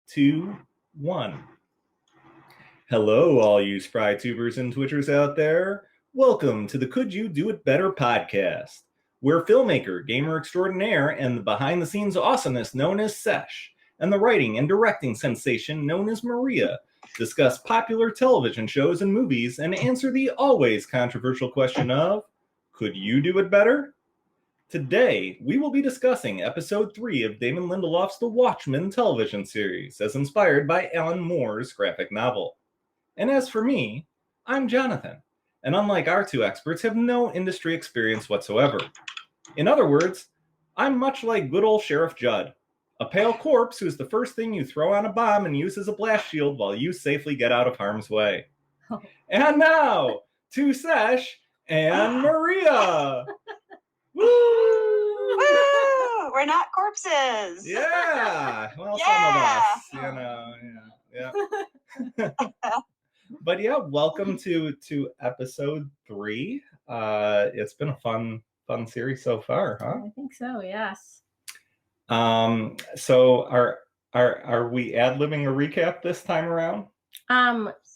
2, 1. Hello, all you spry tubers and twitchers out there. Welcome to the Could You Do It Better podcast, where filmmaker, gamer extraordinaire, and the behind-the-scenes awesomeness known as Sesh, and the writing and directing sensation known as Maria, discuss popular television shows and movies and answer the always controversial question of, could you do it better? Today, we will be discussing episode 3 of Damon Lindelof's The Watchmen television series, as inspired by Alan Moore's graphic novel. And as for me, I'm Jonathan, and unlike our two experts, have no industry experience whatsoever. In other words, I'm much like good old Sheriff Judd, a pale corpse who's the first thing you throw on a bomb and use as a blast shield while you safely get out of harm's way. Oh. And now, to Sesh and Maria! Woo! We're not corpses. Yeah. Well, some of us, yeah. But yeah, welcome to episode 3. It's been a fun series so far, huh? I think so. Yes. So are we ad-libbing a recap this time around?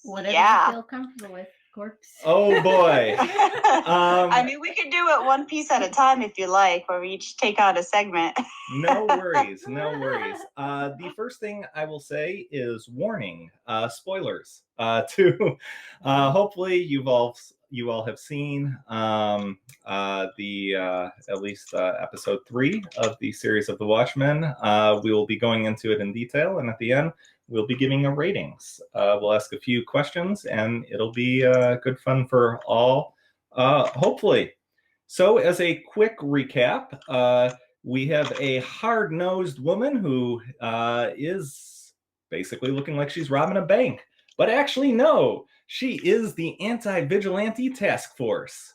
Whatever you feel comfortable with. Corpse. Oh boy. I mean, we could do it one piece at a time if you like, where we each take out a segment. No worries. The first thing I will say is warning, spoilers. To hopefully you all have seen the at least episode 3 of the series of The Watchmen. We will be going into it in detail, and at the end we'll be giving a ratings. We'll ask a few questions, and it'll be good fun for all, hopefully. So as a quick recap, we have a hard-nosed woman who is basically looking like she's robbing a bank. But actually, no, she is the anti-vigilante task force.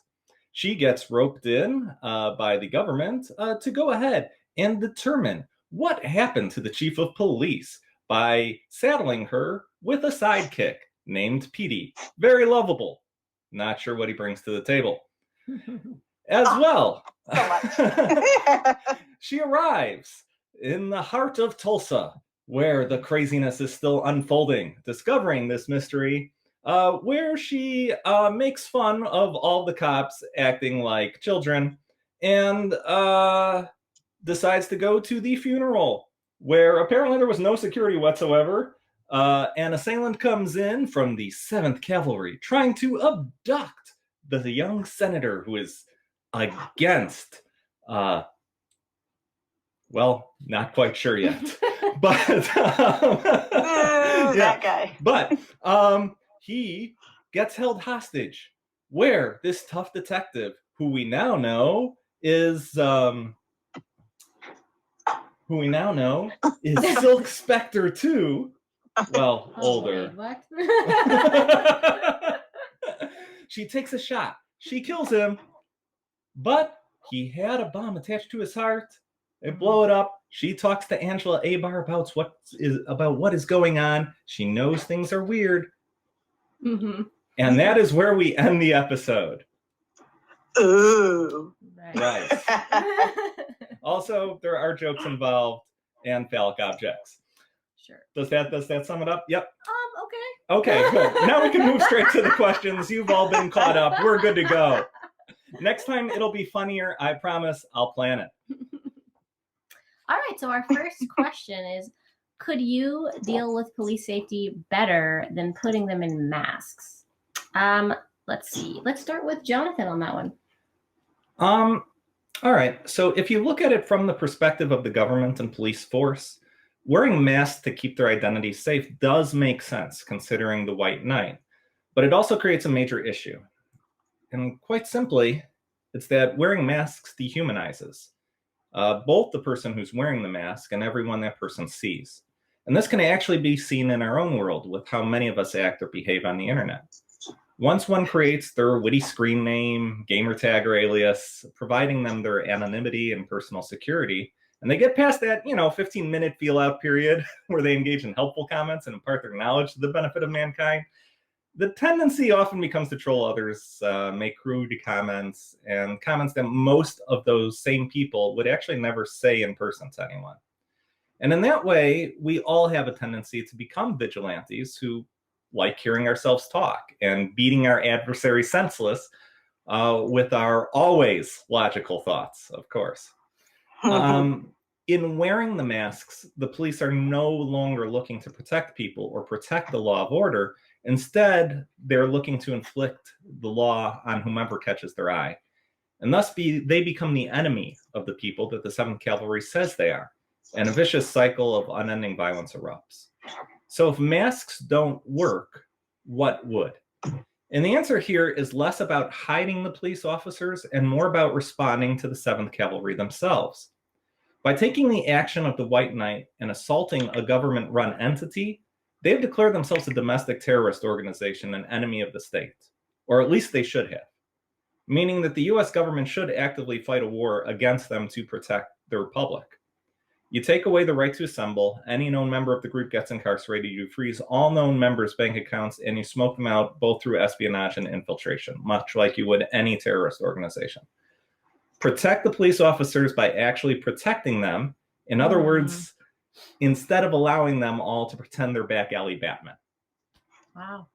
She gets roped in by the government to go ahead and determine what happened to the chief of police by saddling her with a sidekick named Petey. Very lovable. Not sure what he brings to the table. As well, she arrives in the heart of Tulsa, where the craziness is still unfolding, discovering this mystery, where she makes fun of all the cops acting like children, and decides to go to the funeral, where apparently there was no security whatsoever. An assailant comes in from the 7th Cavalry, trying to abduct the young senator who is against, well, not quite sure yet. But that guy. But he gets held hostage, where this tough detective, who we now know is Silk Spectre 2. Well, older. Wait, what? She takes a shot. She kills him, but he had a bomb attached to his heart. They blow it up. She talks to Angela Abar about what is going on. She knows things are weird. Mm-hmm. And that is where we end the episode. Ooh. Right. Also, there are jokes involved and phallic objects. Sure. Does that sum it up? Yep. Okay. Okay, good. Now we can move straight to the questions. You've all been caught up. We're good to go. Next time it'll be funnier. I promise. I'll plan it. All right, so our first question is, could you deal with police safety better than putting them in masks? Let's see. Let's start with Jonathan on that one. All right. So if you look at it from the perspective of the government and police force, wearing masks to keep their identity safe does make sense, considering the white knight. But it also creates a major issue. And quite simply, it's that wearing masks dehumanizes both the person who's wearing the mask and everyone that person sees. And this can actually be seen in our own world with how many of us act or behave on the internet. Once one creates their witty screen name, gamer tag, or alias, providing them their anonymity and personal security, and they get past that, 15-minute feel-out period where they engage in helpful comments and impart their knowledge to the benefit of mankind, the tendency often becomes to troll others, make crude comments, and comments that most of those same people would actually never say in person to anyone. And in that way, we all have a tendency to become vigilantes who like hearing ourselves talk and beating our adversary senseless with our always logical thoughts, of course. In wearing the masks, the police are no longer looking to protect people or protect the law of order. Instead, they're looking to inflict the law on whomever catches their eye. And thus they become the enemy of the people that the 7th Cavalry says they are. And a vicious cycle of unending violence erupts. So if masks don't work, what would? And the answer here is less about hiding the police officers and more about responding to the 7th Cavalry themselves. By taking the action of the White Knight and assaulting a government-run entity, they've declared themselves a domestic terrorist organization, an enemy of the state. Or at least they should have. Meaning that the US government should actively fight a war against them to protect the Republic. You take away the right to assemble, any known member of the group gets incarcerated, you freeze all known members' bank accounts, and you smoke them out both through espionage and infiltration, much like you would any terrorist organization. Protect the police officers by actually protecting them. In other words, instead of allowing them all to pretend they're back alley Batman. Wow.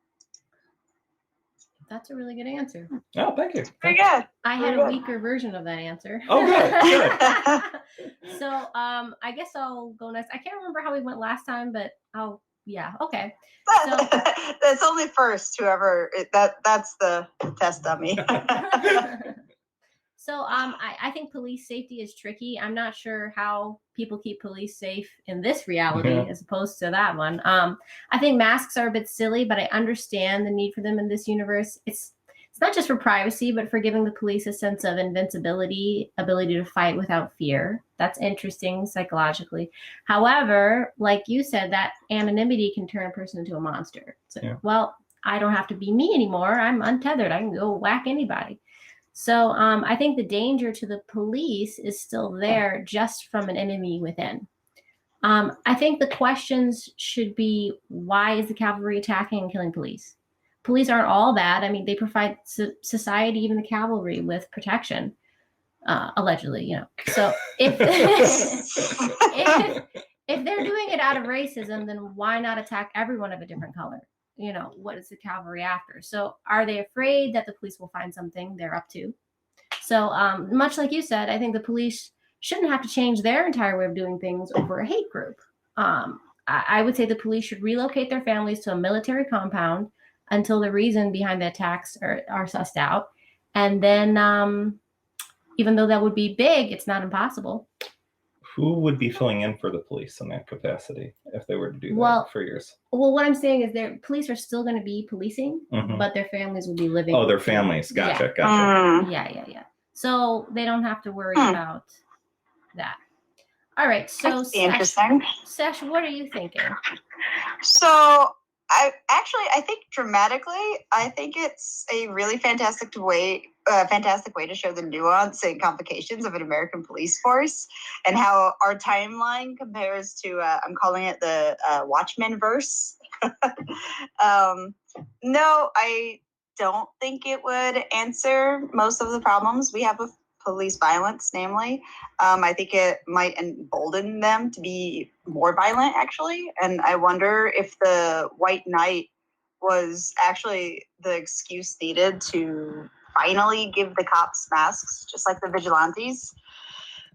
That's a really good answer. Oh, thank you. Pretty good. I had a weaker version of that answer. Oh, good. So, I guess I'll go next. I can't remember how we went last time, but okay. So, That's only first. That's the test dummy. So I think police safety is tricky. I'm not sure how people keep police safe in this reality as opposed to that one. I think masks are a bit silly, but I understand the need for them in this universe. It's not just for privacy, but for giving the police a sense of invincibility, ability to fight without fear. That's interesting psychologically. However, like you said, that anonymity can turn a person into a monster. So, well, I don't have to be me anymore. I'm untethered. I can go whack anybody. So I think the danger to the police is still there just from an enemy within. I think the questions should be, why is the cavalry attacking and killing police? Police aren't all bad. I mean, they provide society, even the cavalry, with protection, allegedly, So if they're doing it out of racism, then why not attack everyone of a different color? What is the cavalry after? So are they afraid that the police will find something they're up to? So much like you said, I think the police shouldn't have to change their entire way of doing things over a hate group. I would say the police should relocate their families to a military compound until the reason behind the attacks are sussed out. And then even though that would be big, it's not impossible. Who would be filling in for the police in that capacity if they were to do that for years? Well, what I'm saying is their police are still going to be policing, but their families will be living. Oh, their families. Gotcha. Yeah. So they don't have to worry about that. All right. So interesting. Sash, what are you thinking? So I think dramatically, I think it's a really fantastic way to show the nuance and complications of an American police force and how our timeline compares to, I'm calling it the Watchmen verse. No, I don't think it would answer most of the problems we have with police violence, namely. I think it might embolden them to be more violent, actually. And I wonder if the White Knight was actually the excuse needed to finally give the cops masks, just like the vigilantes.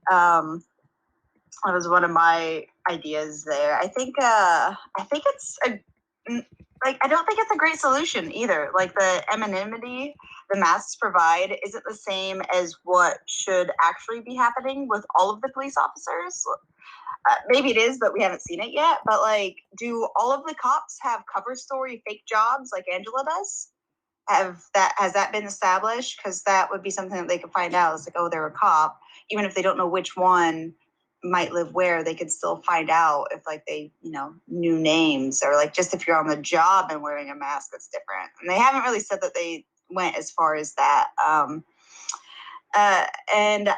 That was one of my ideas there. I think it's I don't think it's a great solution either. Like the anonymity the masks provide isn't the same as what should actually be happening with all of the police officers. Maybe it is, but we haven't seen it yet. But do all of the cops have cover story fake jobs like Angela does? Has that been established? Because that would be something that they could find out. It's they're a cop, even if they don't know which one might live where. They could still find out if they knew names, or just if you're on the job and wearing a mask, that's different. And they haven't really said that they went as far as that. And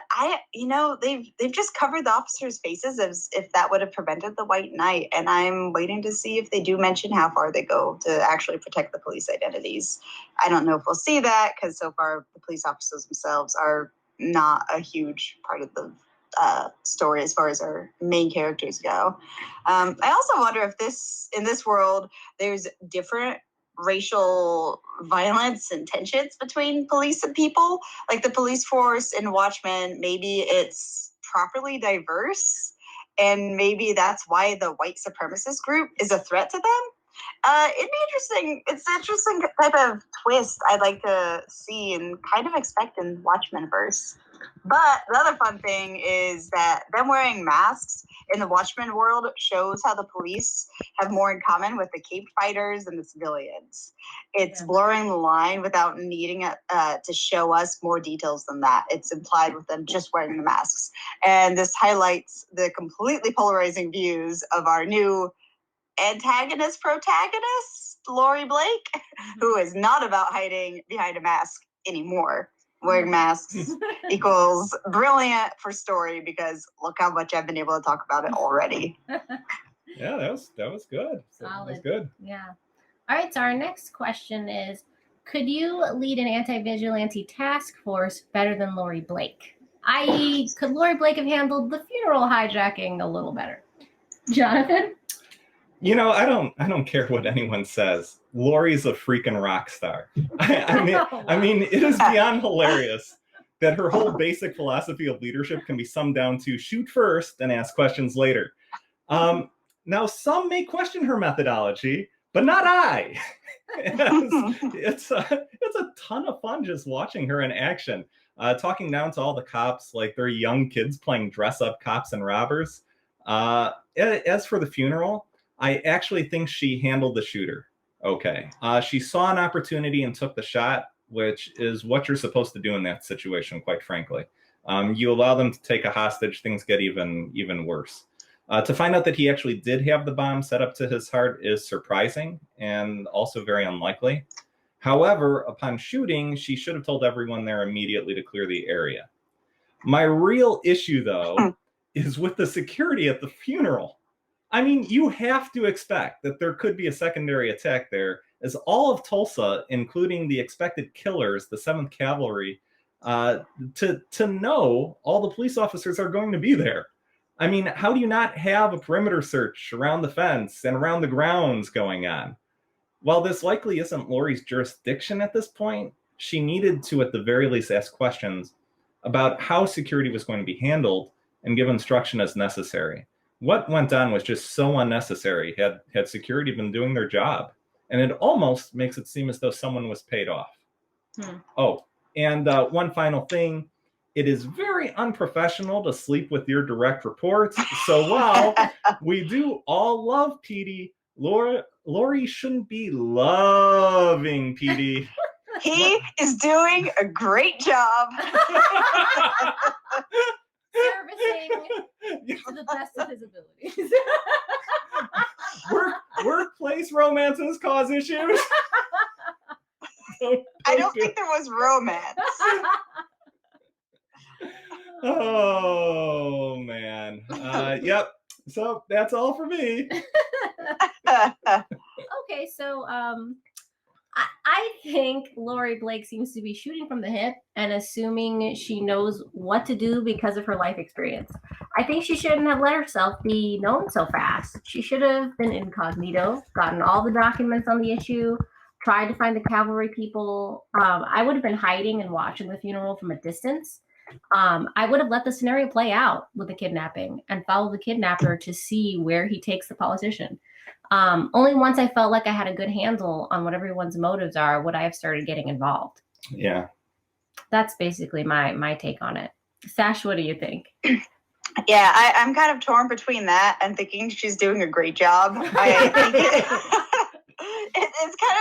they've just covered the officers' faces as if that would have prevented the White Knight. And I'm waiting to see if they do mention how far they go to actually protect the police identities. I don't know if we'll see that, because so far the police officers themselves are not a huge part of the story as far as our main characters go. I also wonder if in this world there's different racial violence and tensions between police and people. Like the police force in Watchmen, maybe it's properly diverse, and maybe that's why the white supremacist group is a threat to them. It'd be interesting. It's an interesting type of twist I'd like to see and kind of expect in Watchmen-verse. But the other fun thing is that them wearing masks in the Watchmen world shows how the police have more in common with the cape fighters and the civilians. It's blurring the line without needing to show us more details than that. It's implied with them just wearing the masks. And this highlights the completely polarizing views of our new protagonist, Laurie Blake, who is not about hiding behind a mask anymore. Wearing masks equals brilliant for story, because look how much I've been able to talk about it already. Yeah, that was good. Solid. That was good. Yeah. All right, so our next question is, could you lead an anti-vigilante task force better than Laurie Blake? I.e., could Laurie Blake have handled the funeral hijacking a little better? Jonathan? You know, I don't care what anyone says. Laurie's a freaking rock star. I mean, it is beyond hilarious that her whole basic philosophy of leadership can be summed down to shoot first and ask questions later. Now, some may question her methodology, but not I. It's a ton of fun just watching her in action, talking down to all the cops like they're young kids playing dress-up cops and robbers. As for the funeral, I actually think she handled the shooter okay. She saw an opportunity and took the shot, which is what you're supposed to do in that situation, quite frankly. You allow them to take a hostage, things get even worse. To find out that he actually did have the bomb set up to his heart is surprising and also very unlikely. However, upon shooting, she should have told everyone there immediately to clear the area. My real issue, though, is with the security at the funeral. I mean, you have to expect that there could be a secondary attack there, as all of Tulsa, including the expected killers, the 7th Cavalry, to know all the police officers are going to be there. I mean, how do you not have a perimeter search around the fence and around the grounds going on? While this likely isn't Laurie's jurisdiction at this point, she needed to, at the very least, ask questions about how security was going to be handled and give instruction as necessary. What went on was just so unnecessary had security been doing their job. And it almost makes it seem as though someone was paid off. Oh, and one final thing. It is very unprofessional to sleep with your direct reports. So while we do all love Petey, Laurie shouldn't be loving Petey. He is doing a great job. Servicing to the best of his abilities. Workplace romances cause issues. I don't think there was romance. Oh, man. Yep. So that's all for me. Okay, so I think Laurie Blake seems to be shooting from the hip and assuming she knows what to do because of her life experience. I think she shouldn't have let herself be known so fast. She should have been incognito, gotten all the documents on the issue, tried to find the cavalry people. I would have been hiding and watching the funeral from a distance. I would have let the scenario play out with the kidnapping and follow the kidnapper to see where he takes the politician. Only once I felt like I had a good handle on what everyone's motives are would I have started getting involved. Yeah. That's basically my take on it. Sash, what do you think? Yeah, I'm kind of torn between that and thinking she's doing a great job. I think it's kind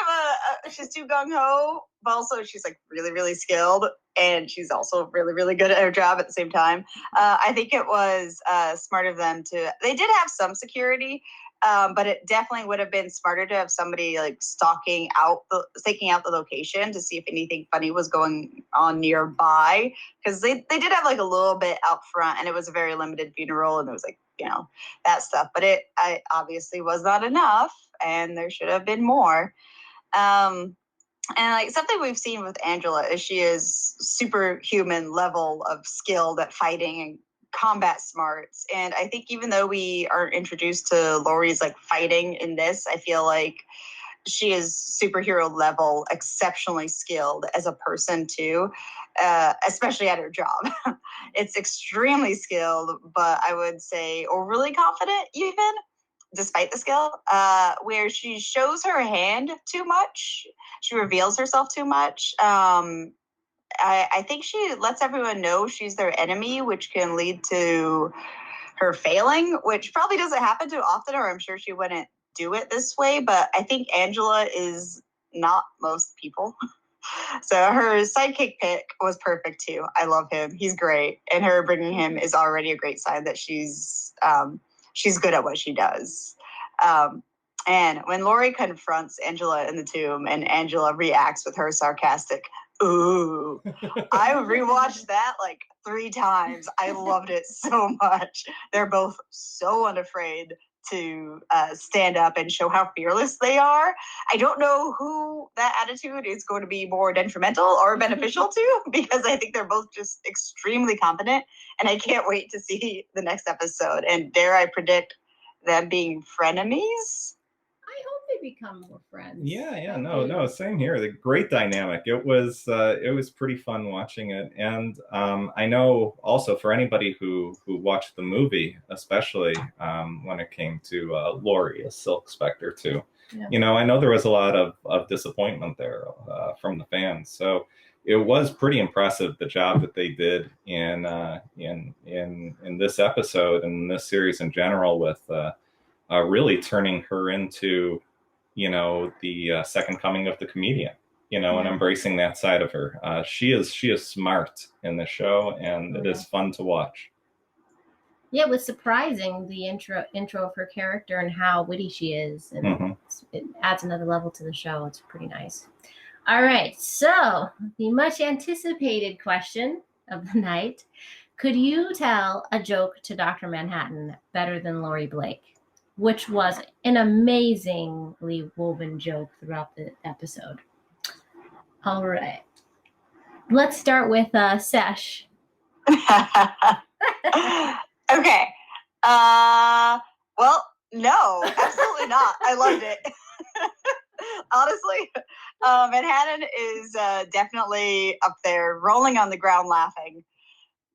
of she's too gung-ho, but also she's like really, really skilled, and she's also really, really good at her job at the same time. I think it was smart of them they did have some security, but it definitely would have been smarter to have somebody like staking out the location to see if anything funny was going on nearby, because they did have like a little bit out front, and it was a very limited funeral, and it was like, you know, that stuff, but I obviously was not enough, and there should have been more. And like something we've seen with Angela is she is superhuman level of skilled at fighting and combat smarts. And I think even though we aren't introduced to Laurie's like fighting in this, I feel like she is superhero level, exceptionally skilled as a person too, especially at her job. It's extremely skilled, but I would say overly confident even, despite the skill, where she shows her hand too much. She reveals herself too much. I think she lets everyone know she's their enemy, which can lead to her failing, which probably doesn't happen too often, or I'm sure she wouldn't do it this way. But I think Angela is not most people. So her sidekick pick was perfect too. I love him. He's great. And her bringing him is already a great sign that she's good at what she does. And when Laurie confronts Angela in the tomb and Angela reacts with her sarcastic, ooh, I rewatched that like 3 times. I loved it so much. They're both so unafraid to stand up and show how fearless they are. I don't know who that attitude is going to be more detrimental or beneficial to, because I think they're both just extremely competent, and I can't wait to see the next episode. And dare I predict them being frenemies? I hope they become more friends. Yeah, no, same here. The great dynamic. It was pretty fun watching it, and I know also for anybody who watched the movie, especially when it came to Laurie as Silk Spectre too. Yeah. I know there was a lot of disappointment there from the fans, so it was pretty impressive the job that they did in this episode and this series in general with really turning her into the second coming of the comedian, and embracing that side of her. She is smart in the show, and it is fun to watch. Yeah, it was surprising, the intro of her character and how witty she is, and it adds another level to the show. It's pretty nice. All right, so the much anticipated question of the night: could you tell a joke to Dr. Manhattan better than Laurie Blake? Which was an amazingly woven joke throughout the episode. All right. Let's start with Sesh. Okay. Well, no, absolutely not. I loved it. Honestly, Manhattan is definitely up there, rolling on the ground laughing.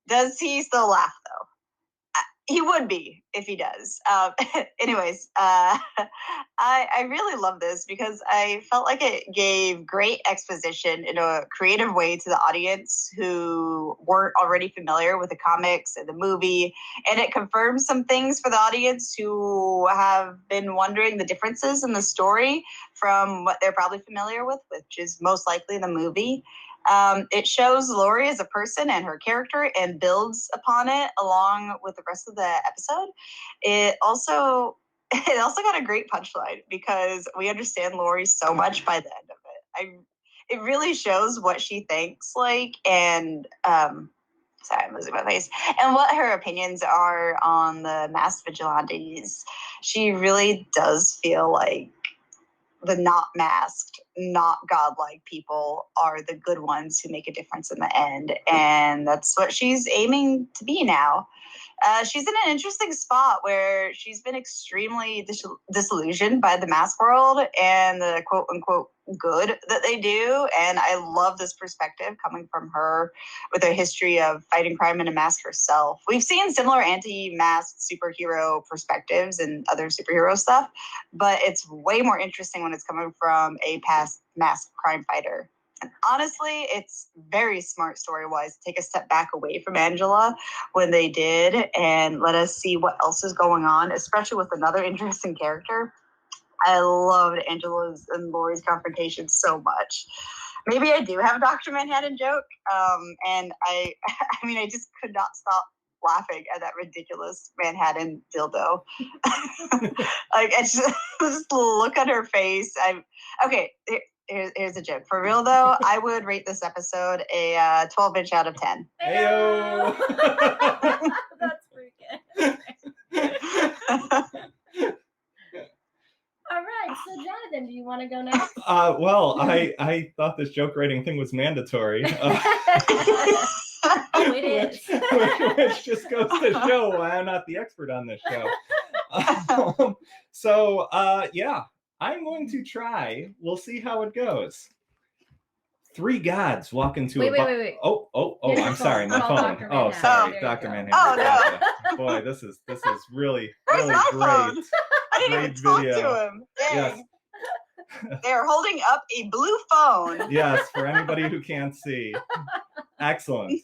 Does he still laugh, though? He would be if he does. Anyways, I really love this because I felt like it gave great exposition in a creative way to the audience who weren't already familiar with the comics and the movie. And it confirms some things for the audience who have been wondering the differences in the story from what they're probably familiar with, which is most likely the movie. It shows Laurie as a person and her character and builds upon it along with the rest of the episode. It also got a great punchline because we understand Laurie so much by the end of it. It really shows what she thinks and sorry, I'm losing my face, and what her opinions are on the masked vigilantes. She really does feel like the not masked, not godlike people are the good ones who make a difference in the end. And that's what she's aiming to be now. She's in an interesting spot where she's been extremely disillusioned by the mask world and the quote unquote good that they do. And I love this perspective coming from her with a history of fighting crime in a mask herself. We've seen similar anti-masked superhero perspectives and other superhero stuff, but it's way more interesting when it's coming from a past masked crime fighter. And honestly, it's very smart story-wise to take a step back away from Angela when they did and let us see what else is going on, especially with another interesting character. I loved Angela's and Laurie's confrontation so much. Maybe I do have a Dr. Manhattan joke, and I just could not stop laughing at that ridiculous Manhattan dildo. Just look at her face. Here's a joke. For real, though, I would rate this episode a 12-inch out of 10. Heyo! That's pretty good. All right, so Jonathan, do you want to go next? Well, I thought this joke rating thing was mandatory. Oh, it is. which just goes to show why I'm not the expert on this show. Yeah, I'm going to try. We'll see how it goes. 3 gods walk into Wait. Oh, Here's I'm your sorry, phone. my Call phone. Dr. Oh, Manhattan. sorry, There you Dr. go. Manhattan. Oh, no. Gotcha. Boy, this is really, Where's really my great. phone? I didn't even Great talk video. to him. Dang. Yes. They're holding up a blue phone. Yes, for anybody who can't see. Excellent.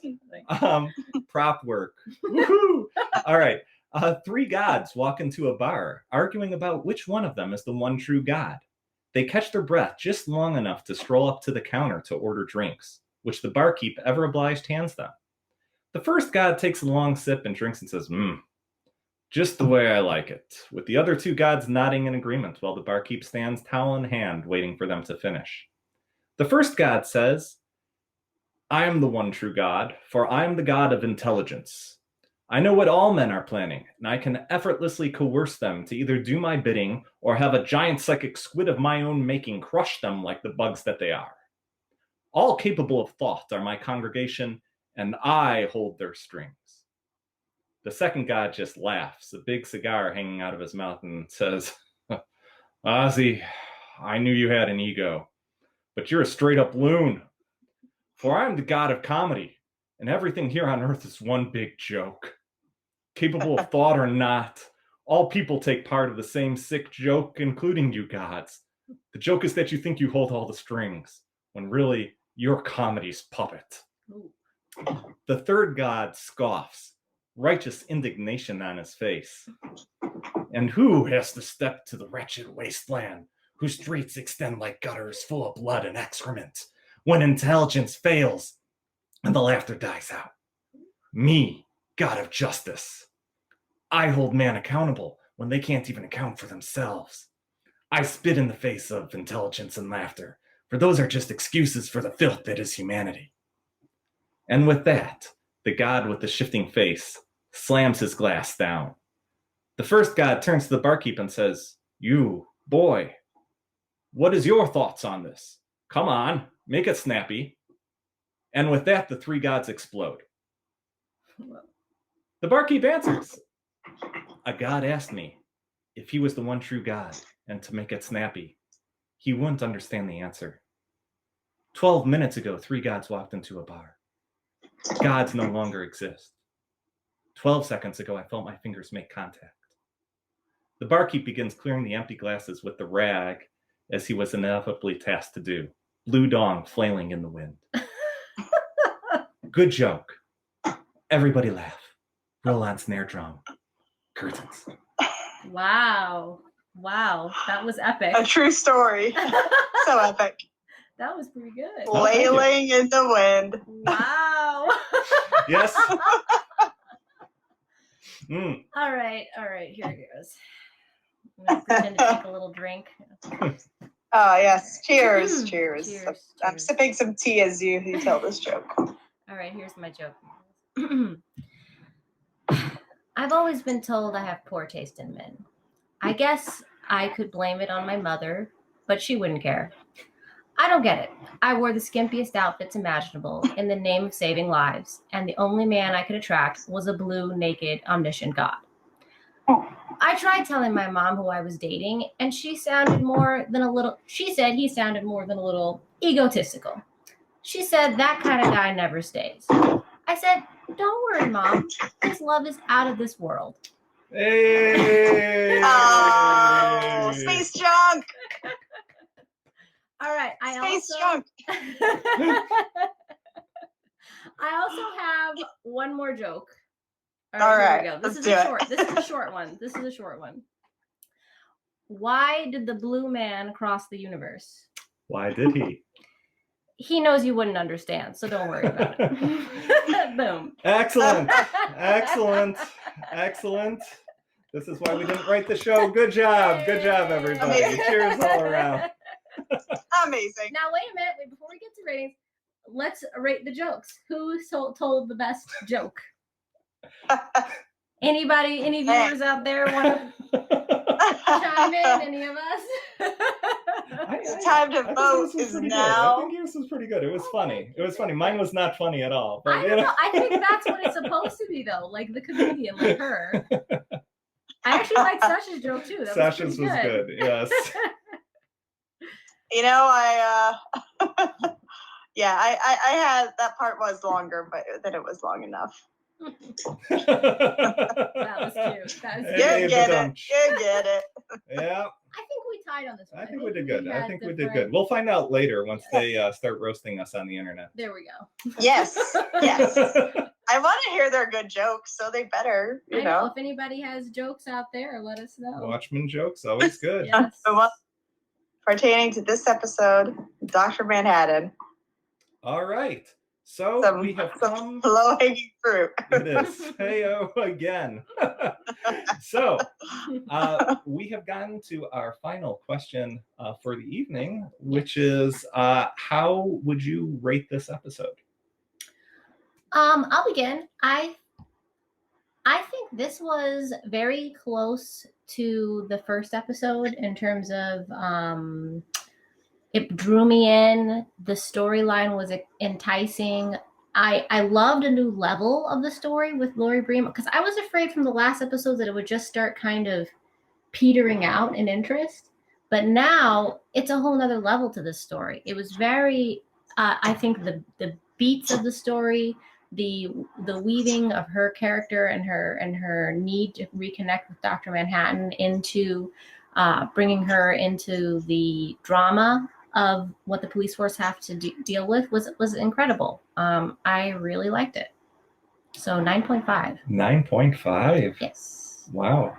Prop work. Woohoo! All right. 3 gods walk into a bar, arguing about which one of them is the one true god. They catch their breath just long enough to stroll up to the counter to order drinks, which the barkeep, ever obliged, hands them. The first god takes a long sip and drinks and says, just the way I like it, with the other 2 gods nodding in agreement while the barkeep stands towel in hand waiting for them to finish. The first god says, I am the one true god, for I am the god of intelligence. I know what all men are planning, and I can effortlessly coerce them to either do my bidding or have a giant psychic squid of my own making crush them like the bugs that they are. All capable of thought are my congregation, and I hold their strings. The second god just laughs, a big cigar hanging out of his mouth, and says, Ozzy, I knew you had an ego, but you're a straight-up loon. For I am the god of comedy, and everything here on earth is one big joke. Capable of thought or not, all people take part of the same sick joke, including you gods. The joke is that you think you hold all the strings, when really you're comedy's puppet. Ooh. The third god scoffs, righteous indignation on his face. And who has to step to the wretched wasteland, whose streets extend like gutters full of blood and excrement, when intelligence fails and the laughter dies out? Me, god of justice. I hold man accountable when they can't even account for themselves. I spit in the face of intelligence and laughter, for those are just excuses for the filth that is humanity. And with that, the god with the shifting face slams his glass down. The first god turns to the barkeep and says, You, boy, what is your thoughts on this? Come on, make it snappy. And with that, the 3 gods explode. The barkeep answers, A god asked me if he was the one true god, and to make it snappy, he wouldn't understand the answer. 12 minutes ago, 3 gods walked into a bar. Gods no longer exist. 12 seconds ago, I felt my fingers make contact. The barkeep begins clearing the empty glasses with the rag, as he was inevitably tasked to do, blue dong flailing in the wind. Good joke. Everybody laugh. Roll on snare drum. Curtains. Wow. That was epic. A true story. So epic. That was pretty good. Oh, thank you. Wailing in the wind. Wow. Yes. All right, here it goes. I'm gonna pretend to take a little drink. Oh, yes. Cheers. Cheers. Cheers. I'm sipping some tea as you tell this joke. All right, here's my joke. I've always been told I have poor taste in men. I guess I could blame it on my mother, but she wouldn't care. I don't get it. I wore the skimpiest outfits imaginable in the name of saving lives, and the only man I could attract was a blue, naked, omniscient god. I tried telling my mom who I was dating, and she said he sounded more than a little egotistical. She said that kind of guy never stays. I said, don't worry, Mom. His love is out of this world. Hey! Oh, space junk! All right. Space junk! I also have one more joke. All right, here we go. This is a short one. Why did the blue man cross the universe? Why did he? He knows you wouldn't understand, so don't worry about it. Boom. Excellent. This is why we didn't write the show. Good job, everybody. Amazing. Cheers all around. Amazing. Now, wait a minute. Before we get to ratings, let's rate the jokes. Who told the best joke? Any viewers out there want to chime in? Any of us? I The time to I think vote yours was is pretty now. good. I think yours was pretty good. It was funny. It was funny. Mine was not funny at all. But I don't know. I think that's what it's supposed to be, though. Like the comedian, like her. I actually liked Sasha's joke too. That Sasha's was good. Yes. You know, yeah, I had that part was longer, but then it was long enough. That was cute. That was Hey, You get it. You get it. Yeah. I think we tied on this one. I think we did good. I think we did different- good. We'll find out later once they start roasting us on the internet. There we go. Yes. Yes. I want to hear their good jokes, so they better, I know. If anybody has jokes out there, let us know. Watchmen jokes, always good. Yes. The one pertaining to this episode, Dr. Manhattan. All right. So we have come. Low-hanging fruit. It is. Hey-o again. So we have gotten to our final question for the evening, which is how would you rate this episode? I'll begin. I think this was very close to the first episode in terms of it drew me in. The storyline was enticing. I loved a new level of the story with Laurie Bream because I was afraid from the last episode that it would just start kind of petering out in interest. But now it's a whole nother level to this story. It was very, I think the beats of the story, the weaving of her character and her need to reconnect with Dr. Manhattan into bringing her into the drama of what the police force have to deal with was incredible. I really liked it. So 9.5. 9.5. Yes. Wow.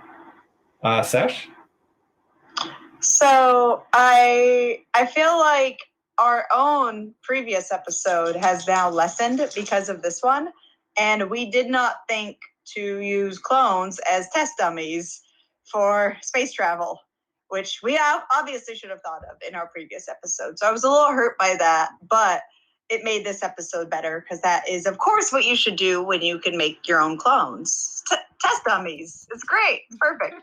Sesh? So I feel like our own previous episode has now lessened because of this one, and we did not think to use clones as test dummies for space travel, which we obviously should have thought of in our previous episode. So I was a little hurt by that, but it made this episode better because that is, of course, what you should do when you can make your own clones. Test dummies. It's great. Perfect.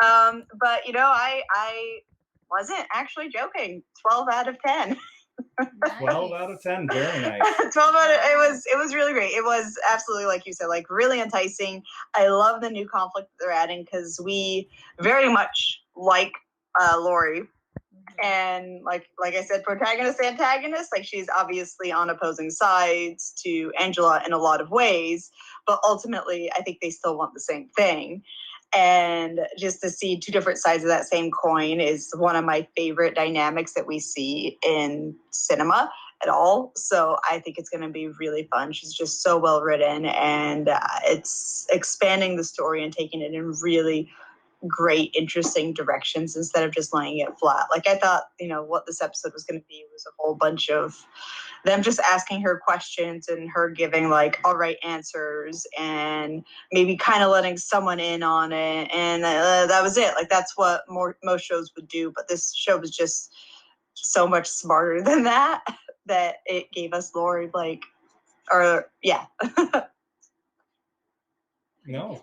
But, you know, I wasn't actually joking. 12 out of 10. 12 out of 10. Very nice. 12 out of, it was really great. It was absolutely, like you said, like really enticing. I love the new conflict that they're adding because we very much like Laurie. And like I said, protagonist, antagonist, like she's obviously on opposing sides to Angela in a lot of ways, but ultimately I think they still want the same thing. And just to see two different sides of that same coin is one of my favorite dynamics that we see in cinema at all. So I think it's going to be really fun. She's just so well written, and it's expanding the story and taking it in really great, interesting directions instead of just laying it flat. Like I thought, you know, what this episode was going to be was a whole bunch of them just asking her questions and her giving like all right answers and maybe kind of letting someone in on it, and that was it. Like that's what most shows would do, but this show was just so much smarter than that it gave us Laurie Blake, or yeah. No,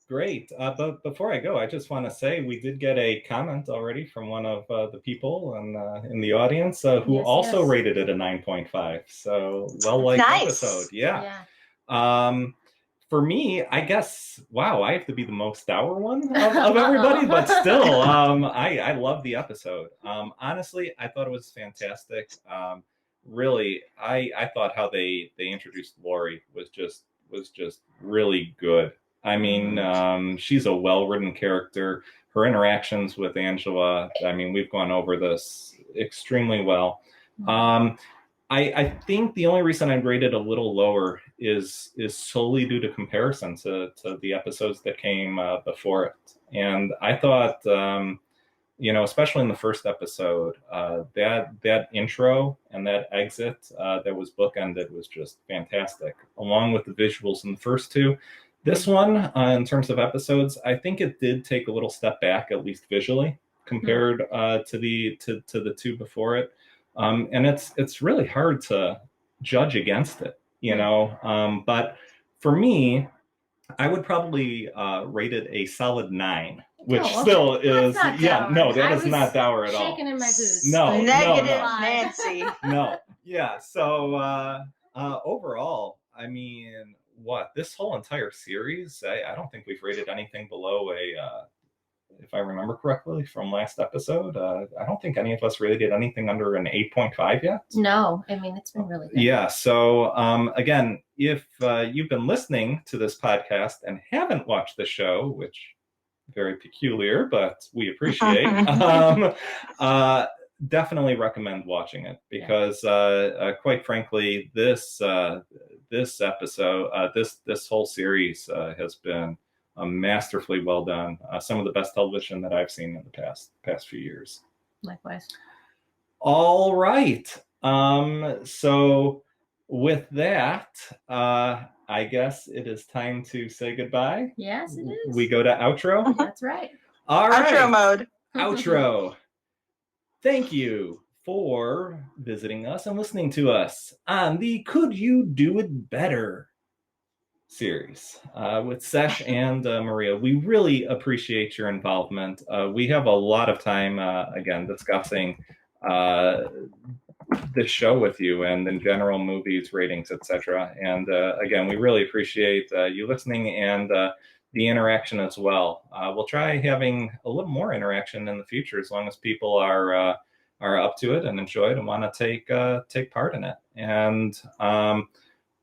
great. But before I go, I just want to say we did get a comment already from one of the people in the audience who also rated it a 9.5. So well-liked episode. Yeah. For me, I guess, wow, I have to be the most dour one of everybody, but still, I love the episode. Honestly, I thought it was fantastic. Really, I thought how they introduced Laurie was just really good. I mean, she's a well-written character. Her interactions with Angela, I mean, we've gone over this extremely well. I think the only reason I'd rate it a little lower is solely due to comparison to the episodes that came before it. And I thought, you know, especially in the first episode, that intro and that exit that was bookended was just fantastic, along with the visuals in the first two. This one, in terms of episodes, I think it did take a little step back, at least visually, compared to the two before it. And it's really hard to judge against it, you know. But for me, I would probably rate it a solid 9 which Oh, okay. still That's is, not yeah, dour. no, that I is was not dour at all. Shaking in my boots. No, Like, Negative no. Nancy. No, yeah. So overall, I mean, this whole entire series, I don't think we've rated anything below if I remember correctly from last episode, I don't think any of us rated anything under an 8.5 yet. No, I mean, it's been really good. Yeah. So again, if you've been listening to this podcast and haven't watched the show, which very peculiar, but we appreciate, definitely recommend watching it because quite frankly, this episode, this whole series has been masterfully well done. Some of the best television that I've seen in the past few years. Likewise. All right. So with that, I guess it is time to say goodbye. Yes, it is. We go to outro. That's right. All right. Outro mode. Outro. Thank you for visiting us and listening to us on the Could You Do It Better series with Sesh and Maria. We really appreciate your involvement. We have a lot of time, again, discussing this show with you and in general movies, ratings, etc. And again, we really appreciate you listening and the interaction as well. We'll try having a little more interaction in the future as long as people are up to it and enjoy it and want to take part in it. And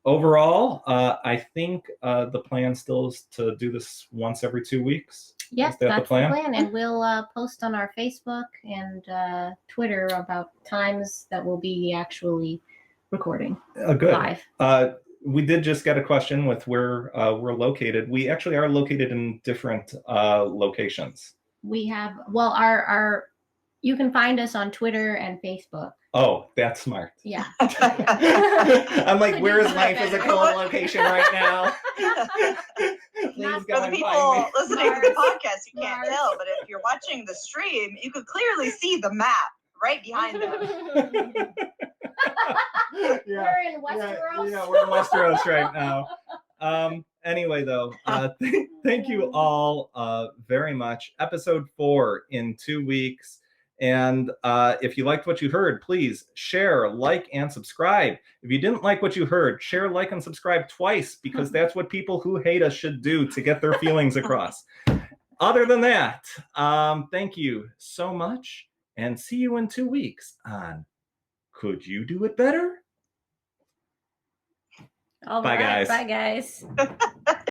overall, I think the plan still is to do this once every 2 weeks. Yes, Is that that's the plan? And we'll post on our Facebook and Twitter about times that we'll be actually recording Good. live. We did just get a question with where we're located. We actually are located in different locations. We have, well, our you can find us on Twitter and Facebook. Oh, that's smart. Yeah. I'm like, where is my physical location right now? Please go For the and people find me. listening to the podcast, you can't tell, but if you're watching the stream, you could clearly see the map right behind them. Yeah. We're in Westeros. Yeah, we're in Westeros right now. Anyway, though, thank you all very much. Episode 4 in 2 weeks. And if you liked what you heard, please share, like, and subscribe. If you didn't like what you heard, share, like, and subscribe twice, because that's what people who hate us should do to get their feelings across. Other than that, thank you so much, and see you in 2 weeks on Could You Do It Better? All Bye, right. guys. Bye, guys.